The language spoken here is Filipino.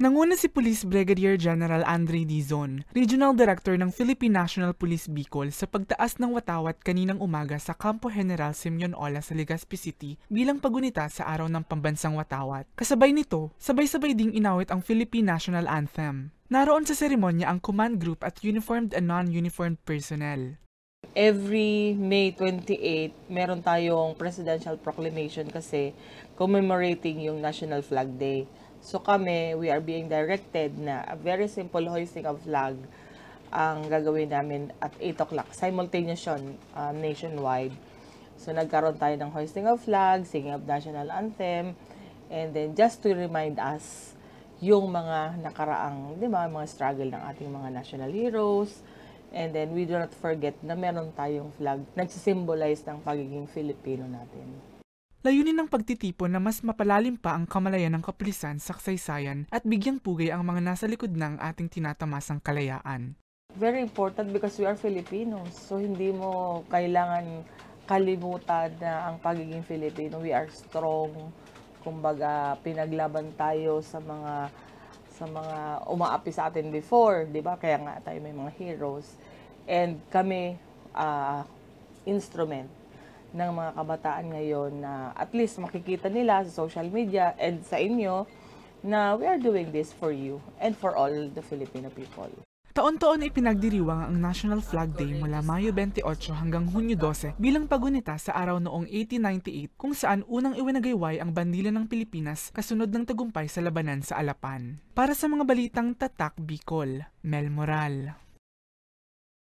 Nanguna si Police Brigadier General Andre Dizon, Regional Director ng Philippine National Police Bicol sa pagtaas ng watawat kaninang umaga sa Campo General Simeon Ola sa Legazpi City bilang pagunita sa araw ng pambansang watawat. Kasabay nito, sabay-sabay ding inawit ang Philippine National Anthem. Naroon sa seremonya ang command group at uniformed and non-uniformed personnel. Every May 28, meron tayong presidential proclamation kasi commemorating yung National Flag Day. So kami, we are being directed na a very simple hoisting of flag ang gagawin namin at 8 o'clock. Simultaneous yun, nationwide. So nagkaroon tayo ng hoisting of flag, singing of national anthem, and then just to remind us yung mga nakaraang, di ba, mga struggle ng ating mga national heroes. And then we do not forget na meron tayong flag nagsisimbolize ng pagiging Filipino natin. Layunin ng pagtitipon na mas mapalalim pa ang kamalayan ng kapulisan sa kasaysayan at bigyang pugay ang mga nasa likod ng ating tinatamasang kalayaan. Very important because we are Filipinos. So hindi mo kailangan kalimutan na ang pagiging Filipino. We are strong. Kumbaga, pinaglaban tayo sa mga umaapi sa atin before, 'di ba? Kaya nga tayo may mga heroes. And kami instrument ng mga kabataan ngayon na at least makikita nila sa social media and sa inyo na we are doing this for you and for all the Filipino people. Taon-taon ay pinagdiriwang ang National Flag Day mula Mayo 28 hanggang Hunyo 12 bilang pagunita sa araw noong 1898 kung saan unang iwinagayway ang bandila ng Pilipinas kasunod ng tagumpay sa labanan sa Alapan. Para sa mga balitang Tatak Bicol, Mel Moral.